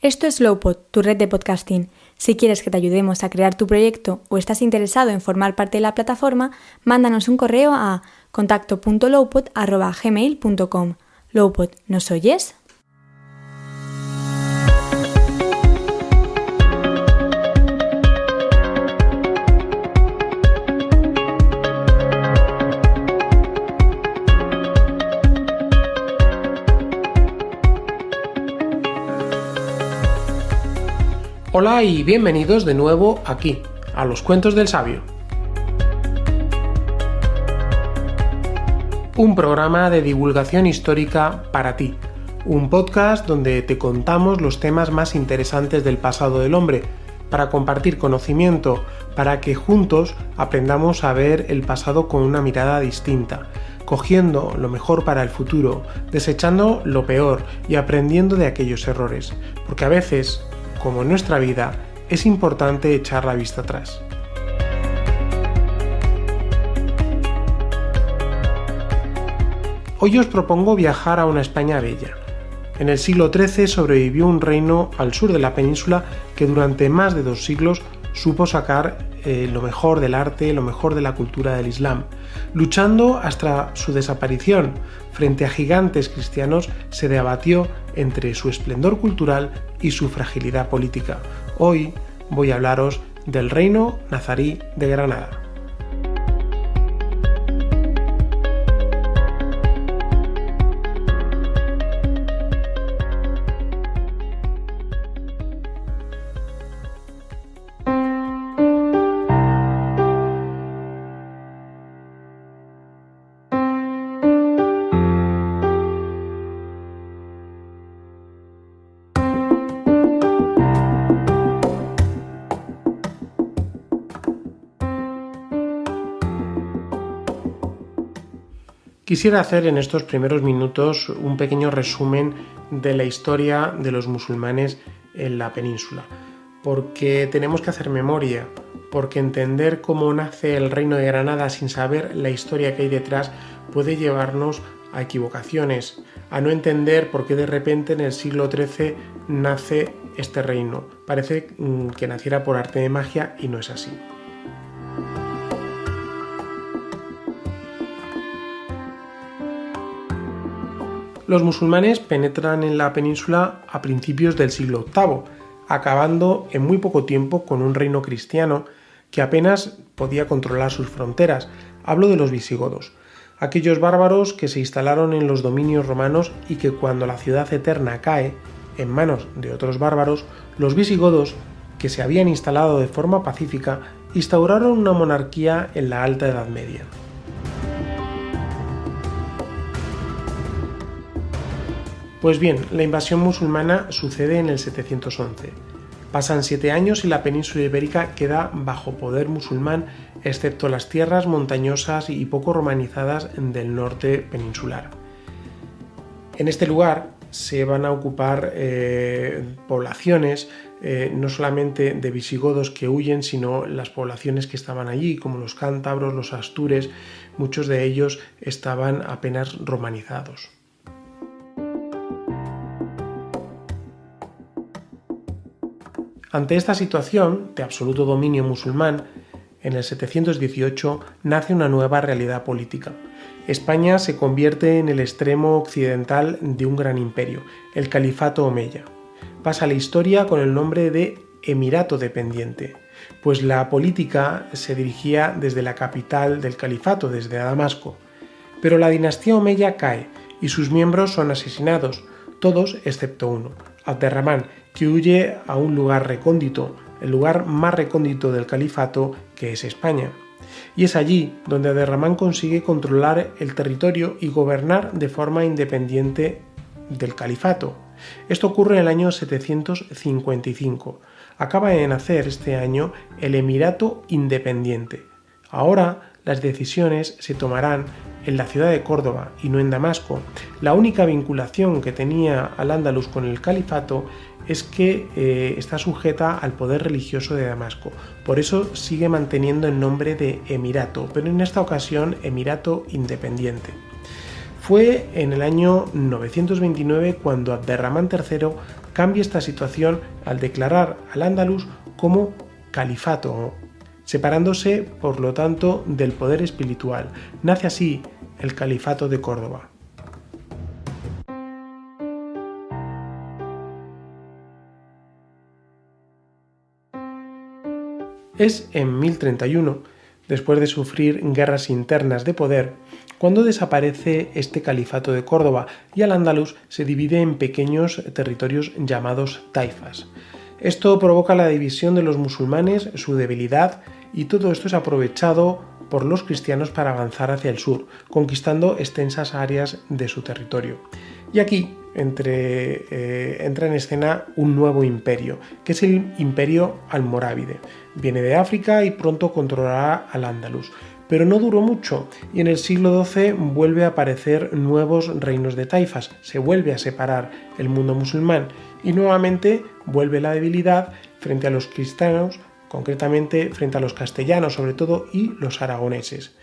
Esto es Lowpod, tu red de podcasting. Si quieres que te ayudemos a crear tu proyecto o estás interesado en formar parte de la plataforma, mándanos un correo a contacto.lowpod@gmail.com. Lowpod, ¿nos oyes? Hola y bienvenidos de nuevo aquí, a los Cuentos del Sabio. Un programa de divulgación histórica para ti, un podcast donde te contamos los temas más interesantes del pasado del hombre, para compartir conocimiento, para que juntos aprendamos a ver el pasado con una mirada distinta, cogiendo lo mejor para el futuro, desechando lo peor y aprendiendo de aquellos errores, porque a veces, como en nuestra vida, es importante echar la vista atrás. Hoy os propongo viajar a una España bella. En el siglo XIII sobrevivió un reino al sur de la península que durante más de 2 siglos supo sacar lo mejor del arte, lo mejor de la cultura del Islam. Luchando hasta su desaparición frente a gigantes cristianos, se debatió entre su esplendor cultural y su fragilidad política. Hoy voy a hablaros del reino nazarí de Granada. Quisiera hacer en estos primeros minutos un pequeño resumen de la historia de los musulmanes en la península, porque tenemos que hacer memoria, porque entender cómo nace el reino de Granada sin saber la historia que hay detrás puede llevarnos a equivocaciones, a no entender por qué de repente en el siglo XIII nace este reino. Parece que naciera por arte de magia y no es así. Los musulmanes penetran en la península a principios del siglo VIII, acabando en muy poco tiempo con un reino cristiano que apenas podía controlar sus fronteras. Hablo de los visigodos, aquellos bárbaros que se instalaron en los dominios romanos y que cuando la ciudad eterna cae en manos de otros bárbaros, los visigodos, que se habían instalado de forma pacífica, instauraron una monarquía en la Alta Edad Media. Pues bien, la invasión musulmana sucede en el 711. Pasan 7 años y la península ibérica queda bajo poder musulmán, excepto las tierras montañosas y poco romanizadas del norte peninsular. En este lugar se van a ocupar poblaciones, no solamente de visigodos que huyen, sino las poblaciones que estaban allí, como los cántabros, los astures, muchos de ellos estaban apenas romanizados. Ante esta situación de absoluto dominio musulmán, en el 718 nace una nueva realidad política. España se convierte en el extremo occidental de un gran imperio, el Califato Omeya. Pasa a la historia con el nombre de Emirato Dependiente, pues la política se dirigía desde la capital del califato, desde Damasco. Pero la dinastía Omeya cae y sus miembros son asesinados, todos excepto uno, Abderramán, que huye a un lugar recóndito, el lugar más recóndito del califato, que es España. Y es allí donde Abderramán consigue controlar el territorio y gobernar de forma independiente del califato. Esto ocurre en el año 755. Acaba de nacer este año el Emirato Independiente. Ahora las decisiones se tomarán en la ciudad de Córdoba y no en Damasco. La única vinculación que tenía Al-Ándalus con el califato es que está sujeta al poder religioso de Damasco. Por eso sigue manteniendo el nombre de Emirato, pero en esta ocasión Emirato Independiente. Fue en el año 929 cuando Abderramán III cambia esta situación al declarar al-Ándalus como califato, separándose por lo tanto del poder espiritual. Nace así el Califato de Córdoba. Es en 1031, después de sufrir guerras internas de poder, cuando desaparece este Califato de Córdoba y al-Ándalus se divide en pequeños territorios llamados taifas. Esto provoca la división de los musulmanes, su debilidad, y todo esto es aprovechado por los cristianos para avanzar hacia el sur, conquistando extensas áreas de su territorio. Y aquí entra en escena un nuevo imperio, que es el Imperio Almorávide. Viene de África y pronto controlará al-Ándalus. Pero no duró mucho y en el siglo XII vuelve a aparecer nuevos reinos de taifas, se vuelve a separar el mundo musulmán y nuevamente vuelve la debilidad frente a los cristianos, concretamente frente a los castellanos sobre todo y los aragoneses.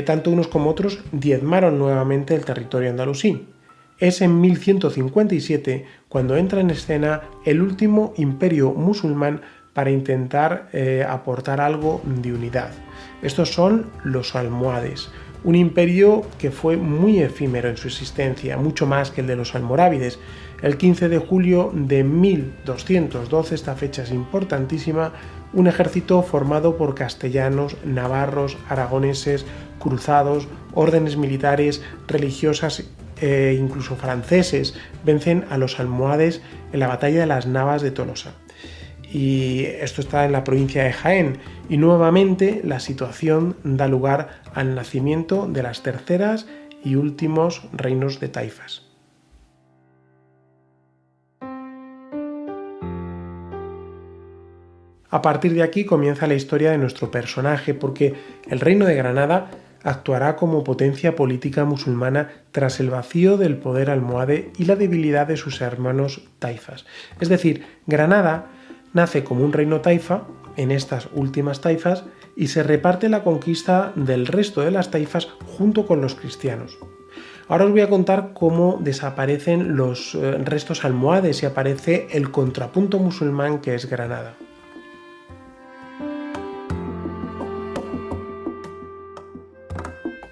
Tanto unos como otros diezmaron nuevamente el territorio andalusí. Es en 1157 cuando entra en escena el último imperio musulmán para intentar aportar algo de unidad. Estos son los almohades, un imperio que fue muy efímero en su existencia, mucho más que el de los almorávides. El 15 de julio de 1212, esta fecha es importantísima, un ejército formado por castellanos, navarros, aragoneses, cruzados, órdenes militares, religiosas e incluso franceses, vencen a los almohades en la batalla de las Navas de Tolosa. Y esto está en la provincia de Jaén, y nuevamente la situación da lugar al nacimiento de las terceras y últimos reinos de taifas. A partir de aquí comienza la historia de nuestro personaje, porque el reino de Granada actuará como potencia política musulmana tras el vacío del poder almohade y la debilidad de sus hermanos taifas. Es decir, Granada nace como un reino taifa en estas últimas taifas y se reparte la conquista del resto de las taifas junto con los cristianos. Ahora os voy a contar cómo desaparecen los restos almohades y aparece el contrapunto musulmán que es Granada.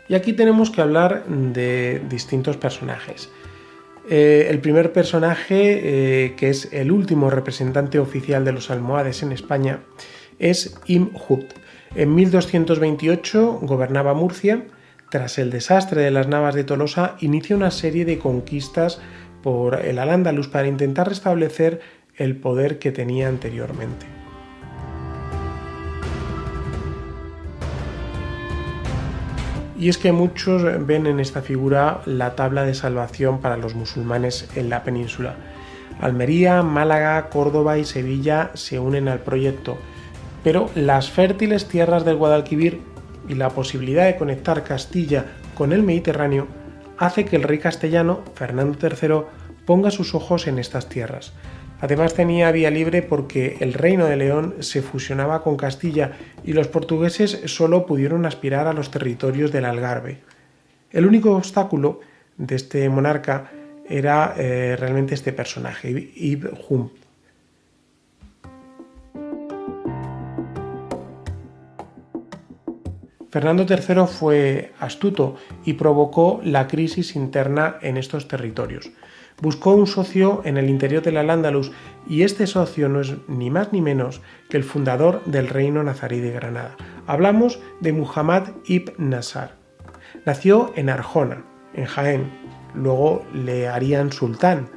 Y aquí tenemos que hablar de distintos personajes. El primer personaje, que es el último representante oficial de los almohades en España, es Ibn Hud. En 1228 gobernaba Murcia. Tras el desastre de las Navas de Tolosa, inicia una serie de conquistas por el Al-Ándalus para intentar restablecer el poder que tenía anteriormente. Y es que muchos ven en esta figura la tabla de salvación para los musulmanes en la península. Almería, Málaga, Córdoba y Sevilla se unen al proyecto, pero las fértiles tierras del Guadalquivir y la posibilidad de conectar Castilla con el Mediterráneo hace que el rey castellano, Fernando III, ponga sus ojos en estas tierras. Además tenía vía libre porque el Reino de León se fusionaba con Castilla y los portugueses solo pudieron aspirar a los territorios del Algarve. El único obstáculo de este monarca era realmente este personaje, Ibn Hud. Fernando III fue astuto y provocó la crisis interna en estos territorios. Buscó un socio en el interior del Al-Ándalus y este socio no es ni más ni menos que el fundador del reino nazarí de Granada. Hablamos de Muhammad ibn Nasr. Nació en Arjona, en Jaén, luego le harían sultán.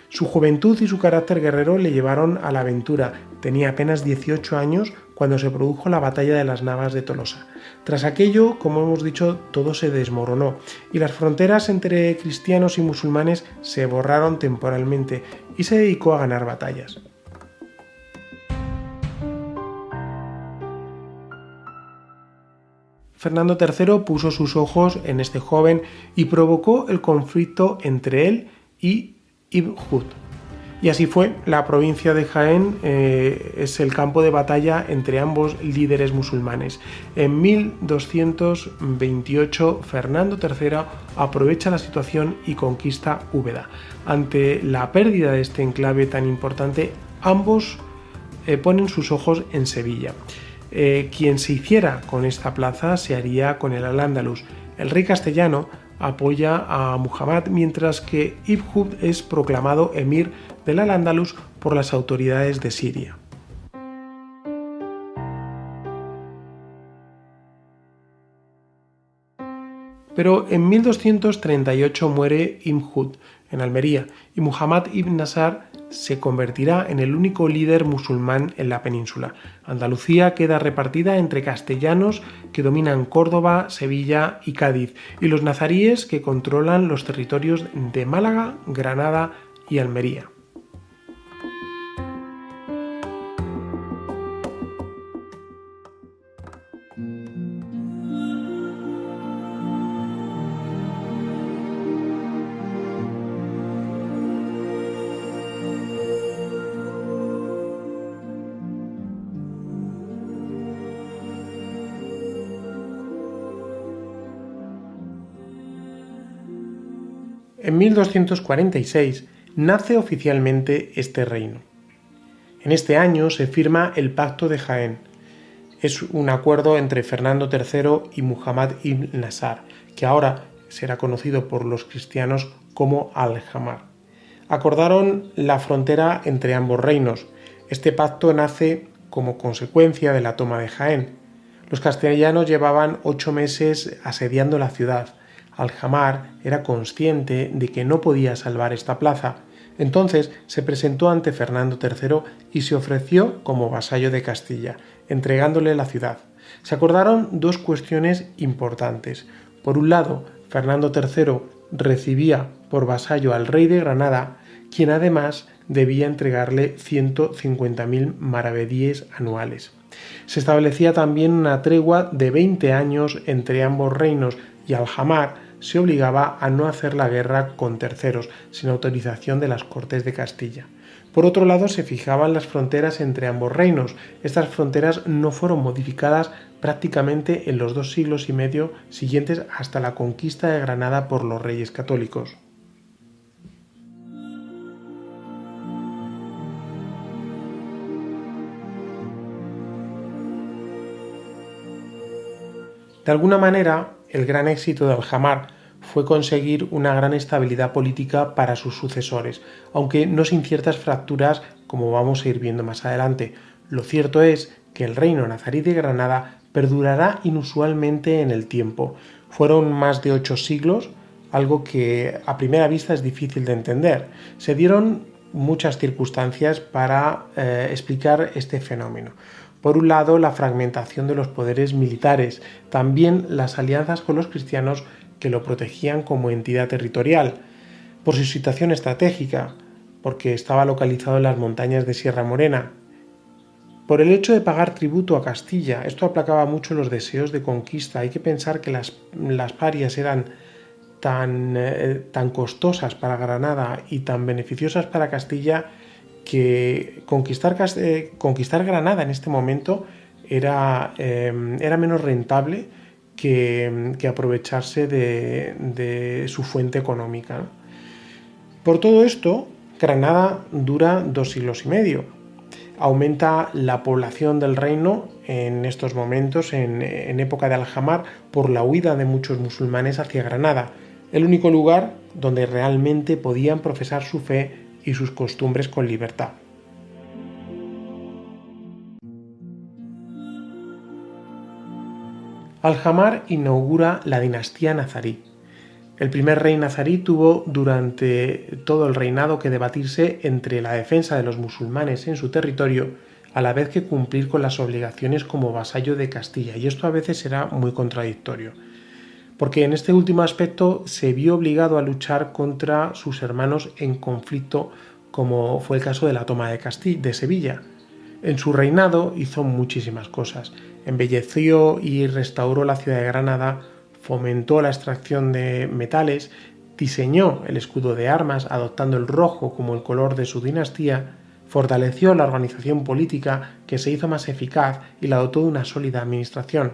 Su juventud y su carácter guerrero le llevaron a la aventura. Tenía apenas 18 años cuando se produjo la batalla de las Navas de Tolosa. Tras aquello, como hemos dicho, todo se desmoronó y las fronteras entre cristianos y musulmanes se borraron temporalmente y se dedicó a ganar batallas. Fernando III puso sus ojos en este joven y provocó el conflicto entre él y Ibn Hud. Y así fue, la provincia de Jaén es el campo de batalla entre ambos líderes musulmanes. En 1228, Fernando III aprovecha la situación y conquista Úbeda. Ante la pérdida de este enclave tan importante, ambos ponen sus ojos en Sevilla. Quien se hiciera con esta plaza se haría con el Al-Ándalus. El rey castellano apoya a Muhammad, mientras que Ibn Hud es proclamado emir del Al-Ándalus por las autoridades de Siria. Pero en 1238 muere Ibn Hud en Almería y Muhammad ibn Nasr se convertirá en el único líder musulmán en la península. Andalucía queda repartida entre castellanos que dominan Córdoba, Sevilla y Cádiz, y los nazaríes que controlan los territorios de Málaga, Granada y Almería. En 1246 nace oficialmente este reino. En este año se firma el Pacto de Jaén. Es un acuerdo entre Fernando III y Muhammad ibn Nasr, que ahora será conocido por los cristianos como Al-Jamar. Acordaron la frontera entre ambos reinos. Este pacto nace como consecuencia de la toma de Jaén. Los castellanos llevaban 8 meses asediando la ciudad. Al-Jamar era consciente de que no podía salvar esta plaza. Entonces se presentó ante Fernando III y se ofreció como vasallo de Castilla, entregándole la ciudad. Se acordaron 2 cuestiones importantes. Por un lado, Fernando III recibía por vasallo al rey de Granada, quien además debía entregarle 150.000 maravedíes anuales. Se establecía también una tregua de 20 años entre ambos reinos y Al-Jamar se obligaba a no hacer la guerra con terceros, sin autorización de las Cortes de Castilla. Por otro lado, se fijaban las fronteras entre ambos reinos. Estas fronteras no fueron modificadas prácticamente en los 2 siglos y medio siguientes hasta la conquista de Granada por los reyes católicos. De alguna manera, el gran éxito de Al-Jamar fue conseguir una gran estabilidad política para sus sucesores, aunque no sin ciertas fracturas como vamos a ir viendo más adelante. Lo cierto es que el reino nazarí de Granada perdurará inusualmente en el tiempo. Fueron más de 8 siglos, algo que a primera vista es difícil de entender. Se dieron muchas circunstancias para explicar este fenómeno. Por un lado, la fragmentación de los poderes militares, también las alianzas con los cristianos que lo protegían como entidad territorial, por su situación estratégica, porque estaba localizado en las montañas de Sierra Morena, por el hecho de pagar tributo a Castilla. Esto aplacaba mucho los deseos de conquista. Hay que pensar que las parias eran tan costosas para Granada y tan beneficiosas para Castilla que conquistar Granada en este momento era menos rentable que aprovecharse de su fuente económica. Por todo esto, Granada dura 2 siglos y medio. Aumenta la población del reino en estos momentos, en época de Al-Jamar, por la huida de muchos musulmanes hacia Granada, el único lugar donde realmente podían profesar su fe y sus costumbres con libertad. Al-Jamar inaugura la dinastía nazarí. El primer rey nazarí tuvo durante todo el reinado que debatirse entre la defensa de los musulmanes en su territorio, a la vez que cumplir con las obligaciones como vasallo de Castilla, y esto a veces era muy contradictorio, porque en este último aspecto se vio obligado a luchar contra sus hermanos en conflicto, como fue el caso de la toma de Sevilla. En su reinado hizo muchísimas cosas. Embelleció y restauró la ciudad de Granada, fomentó la extracción de metales diseñó el escudo de armas adoptando el rojo como el color de su dinastía, fortaleció la organización política que se hizo más eficaz y la dotó de una sólida administración,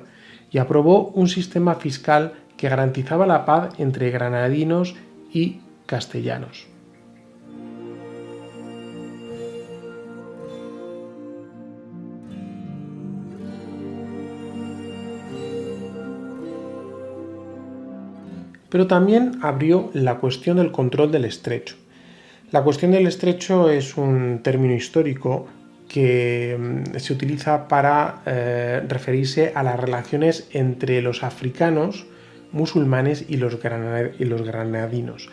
y aprobó un sistema fiscal que garantizaba la paz entre granadinos y castellanos. Pero también abrió la cuestión del control del estrecho. La cuestión del estrecho es un término histórico que se utiliza para referirse a las relaciones entre los africanos, musulmanes y los granadinos.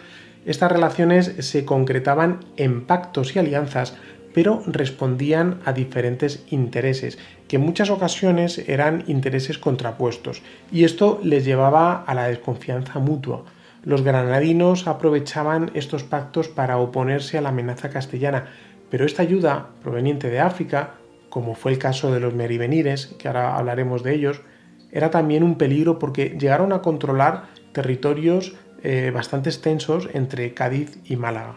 Estas relaciones se concretaban en pactos y alianzas, pero respondían a diferentes intereses, que en muchas ocasiones eran intereses contrapuestos, y esto les llevaba a la desconfianza mutua. Los granadinos aprovechaban estos pactos para oponerse a la amenaza castellana, pero esta ayuda proveniente de África, como fue el caso de los meribenires, que ahora hablaremos de ellos, era también un peligro porque llegaron a controlar territorios bastante extensos entre Cádiz y Málaga.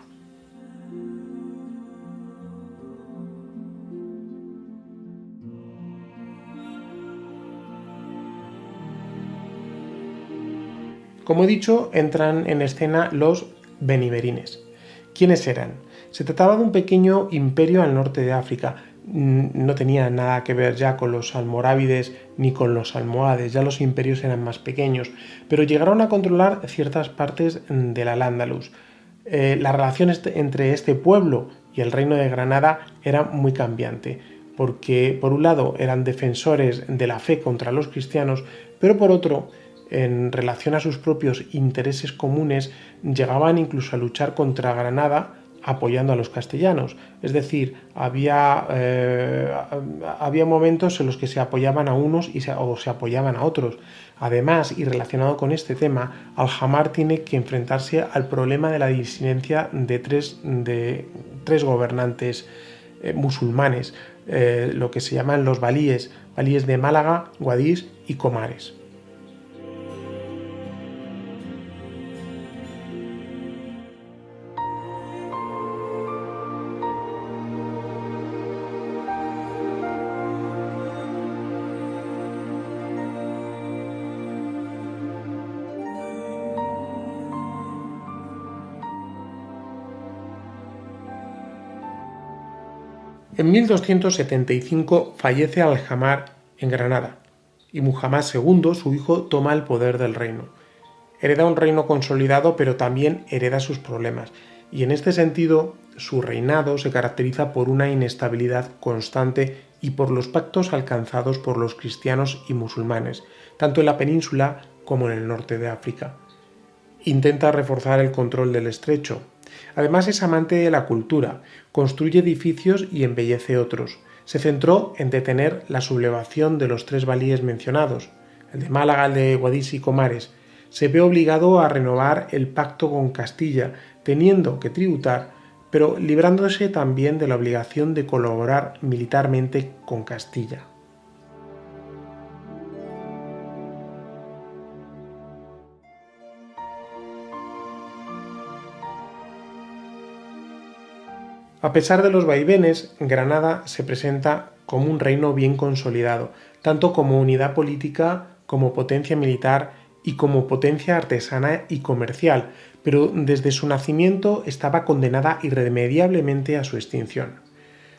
Como he dicho, entran en escena los benimerines. ¿Quiénes eran? Se trataba de un pequeño imperio al norte de África. No tenía nada que ver ya con los almorávides ni con los almohades, ya los imperios eran más pequeños, pero llegaron a controlar ciertas partes del Al-Ándalus. La relación entre este pueblo y el reino de Granada era muy cambiante, porque por un lado eran defensores de la fe contra los cristianos, pero por otro, en relación a sus propios intereses comunes, llegaban incluso a luchar contra Granada apoyando a los castellanos. Es decir, había momentos en los que se apoyaban a unos o se apoyaban a otros. Además, y relacionado con este tema, Alhamar tiene que enfrentarse al problema de la disidencia de tres gobernantes musulmanes, lo que se llaman los valíes de Málaga, Guadix y Comares. En 1275 fallece Alhamar en Granada y Muhammad II, su hijo, toma el poder del reino. Hereda un reino consolidado, pero también hereda sus problemas, y en este sentido su reinado se caracteriza por una inestabilidad constante y por los pactos alcanzados por los cristianos y musulmanes, tanto en la península como en el norte de África. Intenta reforzar el control del estrecho. Además es amante de la cultura, construye edificios y embellece otros. Se centró en detener la sublevación de los tres valíes mencionados, el de Málaga, el de Guadix y Comares. Se ve obligado a renovar el pacto con Castilla, teniendo que tributar, pero librándose también de la obligación de colaborar militarmente con Castilla. A pesar de los vaivenes, Granada se presenta como un reino bien consolidado, tanto como unidad política, como potencia militar y como potencia artesana y comercial, pero desde su nacimiento estaba condenada irremediablemente a su extinción.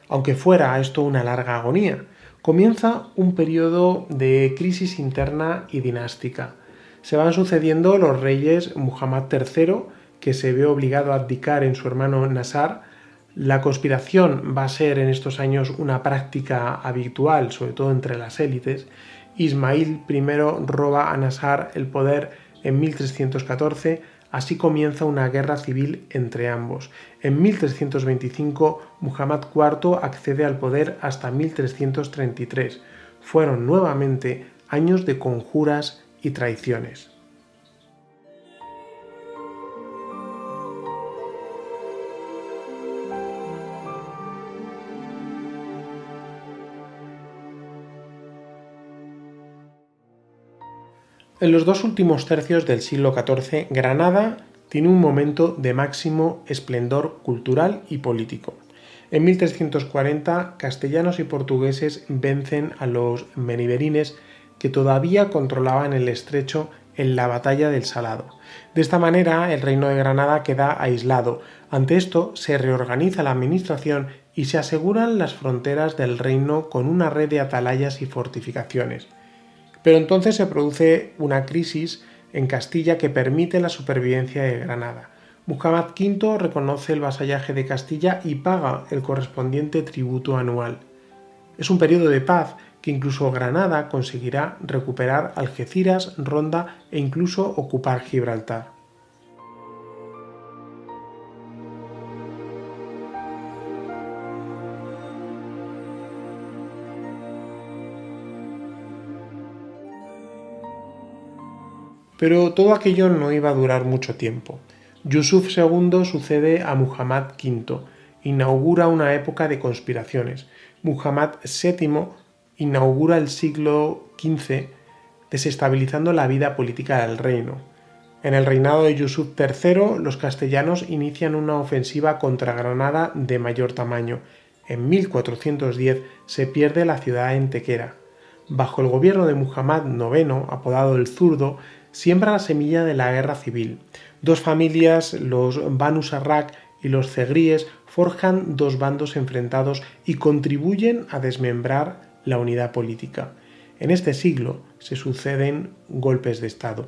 Aunque fuera esto una larga agonía, comienza un periodo de crisis interna y dinástica. Se van sucediendo los reyes Muhammad III, que se ve obligado a abdicar en su hermano Nasar. La conspiración va a ser en estos años una práctica habitual, sobre todo entre las élites. Ismail I roba a Nasar el poder en 1314, así comienza una guerra civil entre ambos. En 1325, Muhammad IV accede al poder hasta 1333. Fueron nuevamente años de conjuras y traiciones. En los dos últimos tercios del siglo XIV, Granada tiene un momento de máximo esplendor cultural y político. En 1340, castellanos y portugueses vencen a los benimerines que todavía controlaban el estrecho en la batalla del Salado. De esta manera, el reino de Granada queda aislado. Ante esto, se reorganiza la administración y se aseguran las fronteras del reino con una red de atalayas y fortificaciones. Pero entonces se produce una crisis en Castilla que permite la supervivencia de Granada. Muhammad V reconoce el vasallaje de Castilla y paga el correspondiente tributo anual. Es un periodo de paz que incluso Granada conseguirá recuperar Algeciras, Ronda e incluso ocupar Gibraltar. Pero todo aquello no iba a durar mucho tiempo. Yusuf II sucede a Muhammad V, inaugura una época de conspiraciones. Muhammad VII inaugura el siglo XV, desestabilizando la vida política del reino. En el reinado de Yusuf III, los castellanos inician una ofensiva contra Granada de mayor tamaño. En 1410 se pierde la ciudad antequera. Bajo el gobierno de Muhammad IX, apodado el Zurdo, siembra la semilla de la guerra civil. Dos familias, los Banu Sarrak y los Zegríes, forjan dos bandos enfrentados y contribuyen a desmembrar la unidad política. En este siglo se suceden golpes de Estado.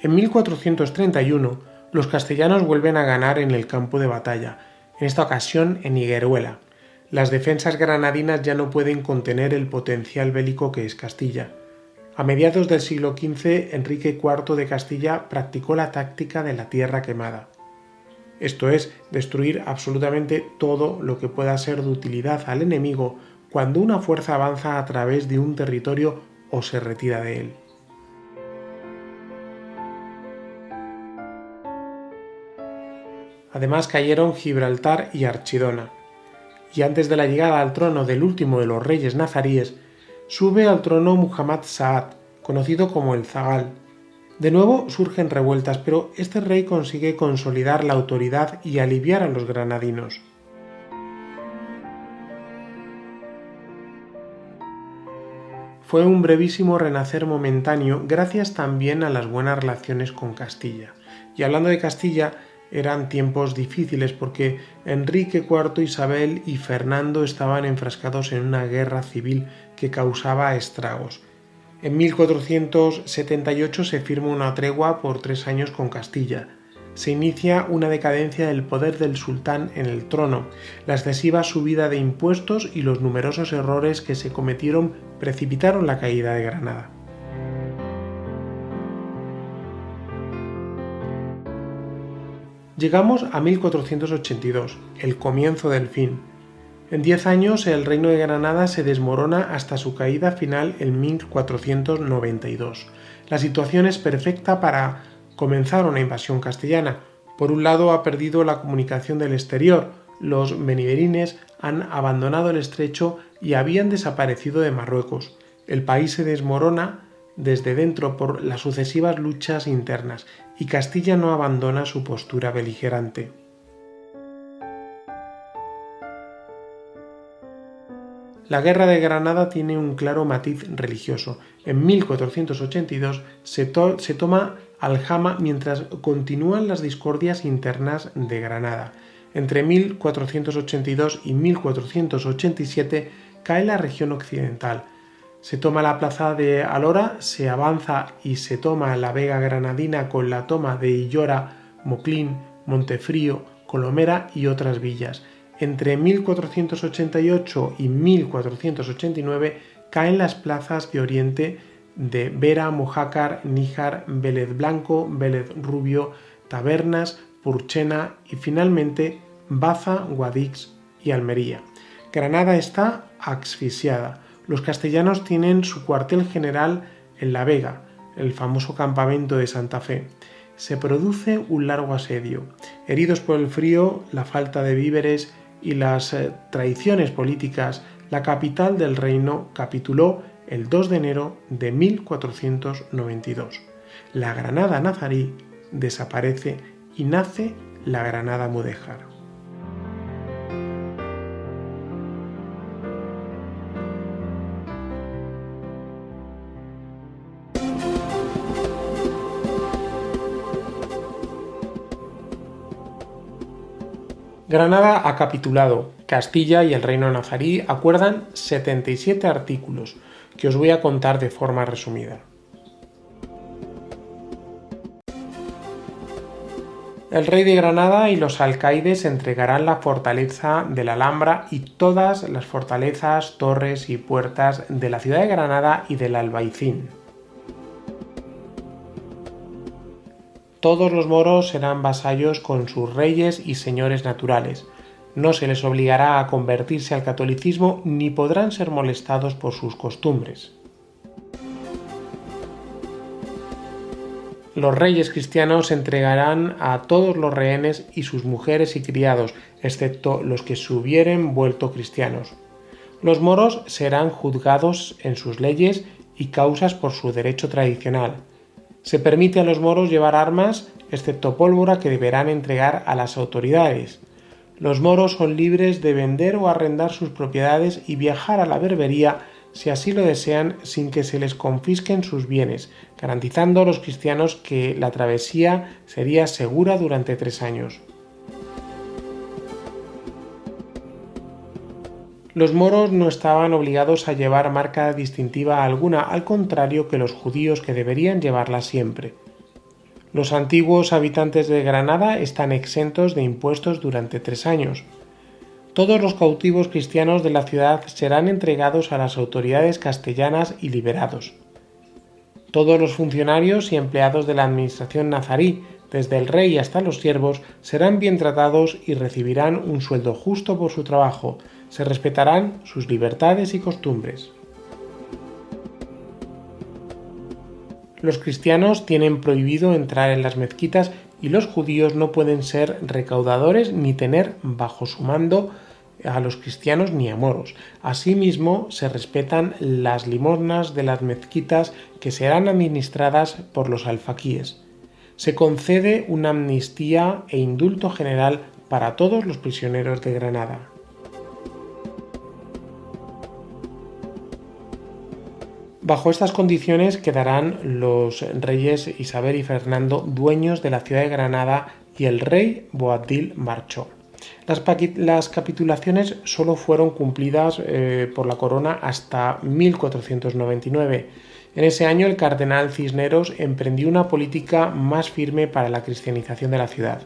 En 1431, los castellanos vuelven a ganar en el campo de batalla, en esta ocasión en Higueruela. Las defensas granadinas ya no pueden contener el potencial bélico que es Castilla. A mediados del siglo XV, Enrique IV de Castilla practicó la táctica de la tierra quemada. Esto es, destruir absolutamente todo lo que pueda ser de utilidad al enemigo cuando una fuerza avanza a través de un territorio o se retira de él. Además cayeron Gibraltar y Archidona. Y antes de la llegada al trono del último de los reyes nazaríes, sube al trono Muhammad Saad, conocido como el Zagal. De nuevo surgen revueltas, pero este rey consigue consolidar la autoridad y aliviar a los granadinos. Fue un brevísimo renacer momentáneo gracias también a las buenas relaciones con Castilla. Y hablando de Castilla, eran tiempos difíciles porque Enrique IV, Isabel y Fernando estaban enfrascados en una guerra civil que causaba estragos. En 1478 se firma una tregua por 3 años con Castilla. Se inicia una decadencia del poder del sultán en el trono. La excesiva subida de impuestos y los numerosos errores que se cometieron precipitaron la caída de Granada. Llegamos a 1482, el comienzo del fin. En 10 años el reino de Granada se desmorona hasta su caída final en 1492. La situación es perfecta para comenzar una invasión castellana. Por un lado ha perdido la comunicación del exterior, los benimerines han abandonado el estrecho y habían desaparecido de Marruecos. El país se desmorona desde dentro por las sucesivas luchas internas y Castilla no abandona su postura beligerante. La guerra de Granada tiene un claro matiz religioso. En 1482 se toma Aljama mientras continúan las discordias internas de Granada. Entre 1482 y 1487 cae la región occidental. Se toma la plaza de Alhora, se avanza y se toma la Vega Granadina con la toma de Illora, Moclín, Montefrío, Colomera y otras villas. Entre 1488 y 1489 caen las plazas de Oriente de Vera, Mojácar, Níjar, Vélez Blanco, Vélez Rubio, Tabernas, Purchena y finalmente Baza, Guadix y Almería. Granada está asfixiada. Los castellanos tienen su cuartel general en La Vega, el famoso campamento de Santa Fe. Se produce un largo asedio. Heridos por el frío, la falta de víveres y las traiciones políticas, la capital del reino capituló el 2 de enero de 1492. La Granada nazarí desaparece y nace la Granada mudéjar. Granada ha capitulado. Castilla y el reino nazarí acuerdan 77 artículos, que os voy a contar de forma resumida. El rey de Granada y los alcaides entregarán la fortaleza de la Alhambra y todas las fortalezas, torres y puertas de la ciudad de Granada y del Albaicín. Todos los moros serán vasallos con sus reyes y señores naturales. No se les obligará a convertirse al catolicismo ni podrán ser molestados por sus costumbres. Los reyes cristianos entregarán a todos los rehenes y sus mujeres y criados, excepto los que se hubieren vuelto cristianos. Los moros serán juzgados en sus leyes y causas por su derecho tradicional. Se permite a los moros llevar armas, excepto pólvora que deberán entregar a las autoridades. Los moros son libres de vender o arrendar sus propiedades y viajar a la Berbería si así lo desean sin que se les confisquen sus bienes, garantizando a los cristianos que la travesía sería segura durante 3 años. Los moros no estaban obligados a llevar marca distintiva alguna, al contrario que los judíos, que deberían llevarla siempre. Los antiguos habitantes de Granada están exentos de impuestos durante 3 años. Todos los cautivos cristianos de la ciudad serán entregados a las autoridades castellanas y liberados. Todos los funcionarios y empleados de la administración nazarí, desde el rey hasta los siervos, serán bien tratados y recibirán un sueldo justo por su trabajo. Se respetarán sus libertades y costumbres. Los cristianos tienen prohibido entrar en las mezquitas y los judíos no pueden ser recaudadores ni tener bajo su mando a los cristianos ni a moros. Asimismo, se respetan las limosnas de las mezquitas, que serán administradas por los alfaquíes. Se concede una amnistía e indulto general para todos los prisioneros de Granada. Bajo estas condiciones quedarán los reyes Isabel y Fernando dueños de la ciudad de Granada y el rey Boabdil marchó. Las capitulaciones solo fueron cumplidas por la corona hasta 1499. En ese año el cardenal Cisneros emprendió una política más firme para la cristianización de la ciudad.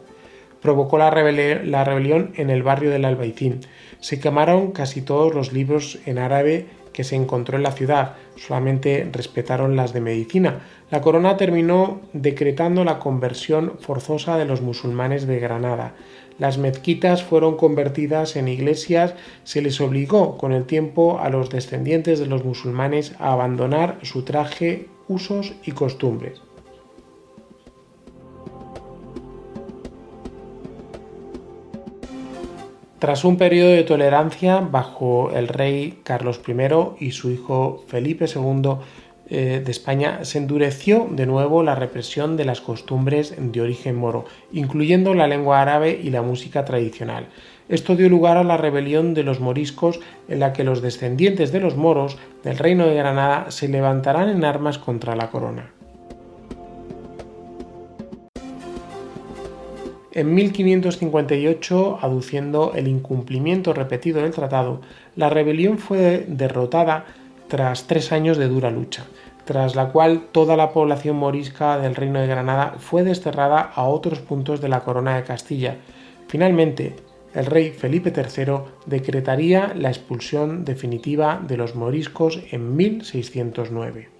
Provocó la rebelión en el barrio del Albaicín. Se quemaron casi todos los libros en árabe que se encontró en la ciudad, solamente respetaron las de medicina. La corona terminó decretando la conversión forzosa de los musulmanes de Granada. Las mezquitas fueron convertidas en iglesias. Se les obligó con el tiempo a los descendientes de los musulmanes a abandonar su traje, usos y costumbres. Tras un periodo de tolerancia bajo el rey Carlos I y su hijo Felipe II de España, se endureció de nuevo la represión de las costumbres de origen moro, incluyendo la lengua árabe y la música tradicional. Esto dio lugar a la rebelión de los moriscos, en la que los descendientes de los moros del reino de Granada se levantarán en armas contra la corona. En 1558, aduciendo el incumplimiento repetido del tratado, la rebelión fue derrotada tras 3 años de dura lucha, tras la cual toda la población morisca del reino de Granada fue desterrada a otros puntos de la corona de Castilla. Finalmente, el rey Felipe III decretaría la expulsión definitiva de los moriscos en 1609.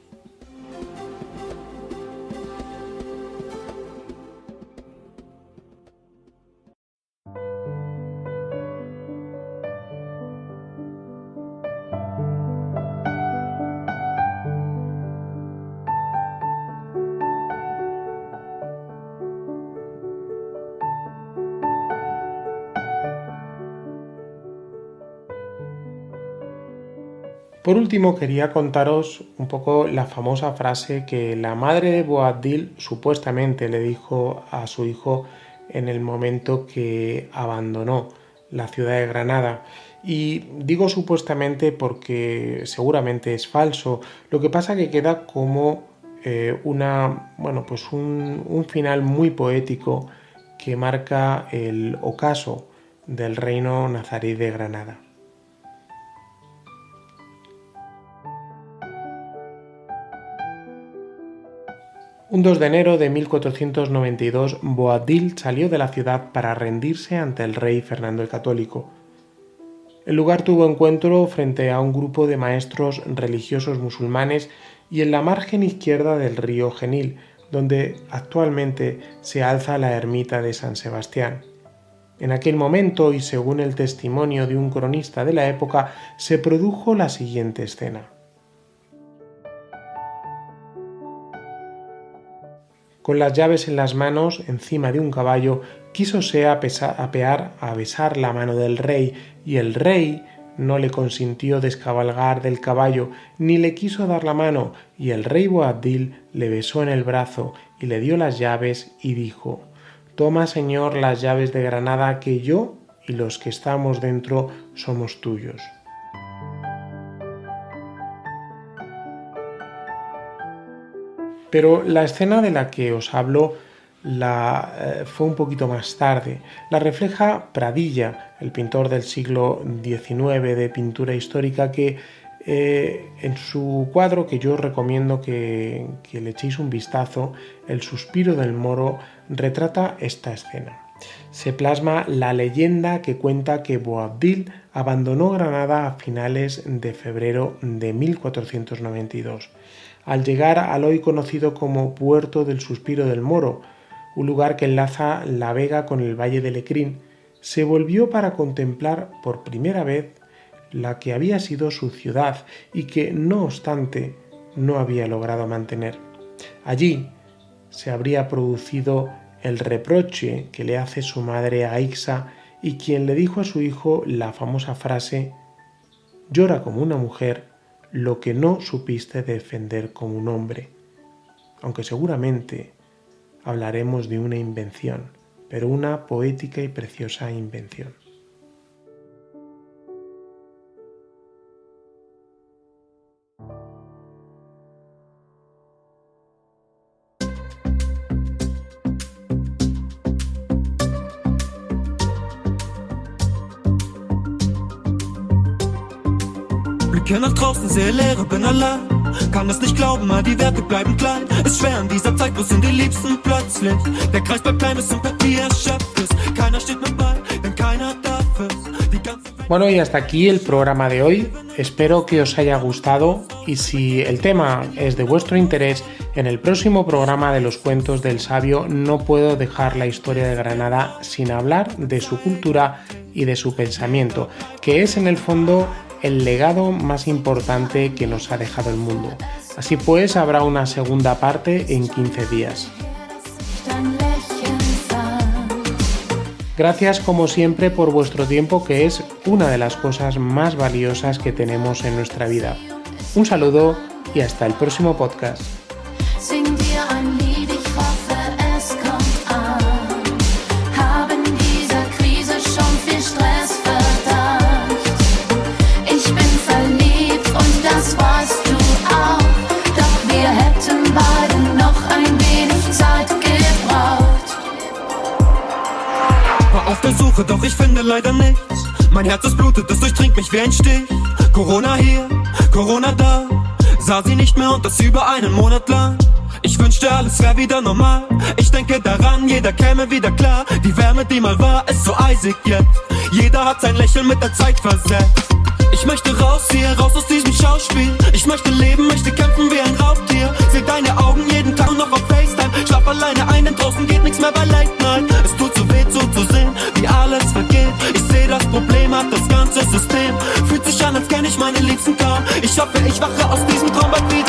Por último, quería contaros un poco la famosa frase que la madre de Boabdil supuestamente le dijo a su hijo en el momento que abandonó la ciudad de Granada. Y digo supuestamente porque seguramente es falso. Lo que pasa que queda como un final muy poético que marca el ocaso del reino nazarí de Granada. Un 2 de enero de 1492, Boabdil salió de la ciudad para rendirse ante el rey Fernando el Católico. El lugar tuvo encuentro frente a un grupo de maestros religiosos musulmanes y en la margen izquierda del río Genil, donde actualmente se alza la ermita de San Sebastián. En aquel momento, y según el testimonio de un cronista de la época, se produjo la siguiente escena. Con las llaves en las manos, encima de un caballo, quísose apear a besar la mano del rey, y el rey no le consintió descabalgar del caballo, ni le quiso dar la mano, y el rey Boabdil le besó en el brazo, y le dio las llaves, y dijo: «Toma, señor, las llaves de Granada, que yo y los que estamos dentro somos tuyos». Pero la escena de la que os hablo fue un poquito más tarde. La refleja Pradilla, el pintor del siglo XIX de pintura histórica, que en su cuadro, que yo os recomiendo que le echéis un vistazo, El suspiro del moro, retrata esta escena. Se plasma la leyenda que cuenta que Boabdil abandonó Granada a finales de febrero de 1492. Al llegar al hoy conocido como Puerto del Suspiro del Moro, un lugar que enlaza La Vega con el Valle de Lecrín, se volvió para contemplar por primera vez la que había sido su ciudad y que, no obstante, no había logrado mantener. Allí se habría producido el reproche que le hace su madre a Aixa y quien le dijo a su hijo la famosa frase: «Llora como una mujer lo que no supiste defender como un hombre», aunque seguramente hablaremos de una invención, pero una poética y preciosa invención. Blicke nach draußen, sehe Leere, bin allein. Kann es nicht glauben, all die Werte bleiben klein. Ist schwer in dieser Zeit, wo sind die Liebsten plötzlich? Der Kreis bleibt klein, bis Sympathie erschöpft ist. Keiner steht mit bei, denn keiner darf es. Bueno, y hasta aquí el programa de hoy. Espero que os haya gustado y si el tema es de vuestro interés, en el próximo programa de los cuentos del sabio no puedo dejar la historia de Granada sin hablar de su cultura y de su pensamiento, que es en el fondo el legado más importante que nos ha dejado el mundo. Así pues, habrá una segunda parte en 15 días. Gracias como siempre por vuestro tiempo, que es una de las cosas más valiosas que tenemos en nuestra vida. Un saludo y hasta el próximo podcast. Doch ich finde leider nichts. Mein Herz ist blutet, es durchdringt mich wie ein Stich. Corona hier, Corona da. Sah sie nicht mehr und das über einen Monat lang. Ich wünschte, alles wäre wieder normal. Ich denke daran, jeder käme wieder klar. Die Wärme, die mal war, ist so eisig jetzt. Jeder hat sein Lächeln mit der Zeit versetzt. Ich möchte raus hier, raus aus diesem Schauspiel. Ich möchte leben, möchte kämpfen wie ein Raubtier. Seh deine Augen jeden Tag noch auf FaceTime. Schlaf alleine ein, denn draußen geht nichts mehr bei Late Night. Es tut so weh zuzusehen, wie alles vergeht. Ich seh, das Problem hat das ganze System. Fühlt sich an, als kenn ich meine Liebsten kaum. Ich hoffe, ich wache aus diesem Traum bald wieder.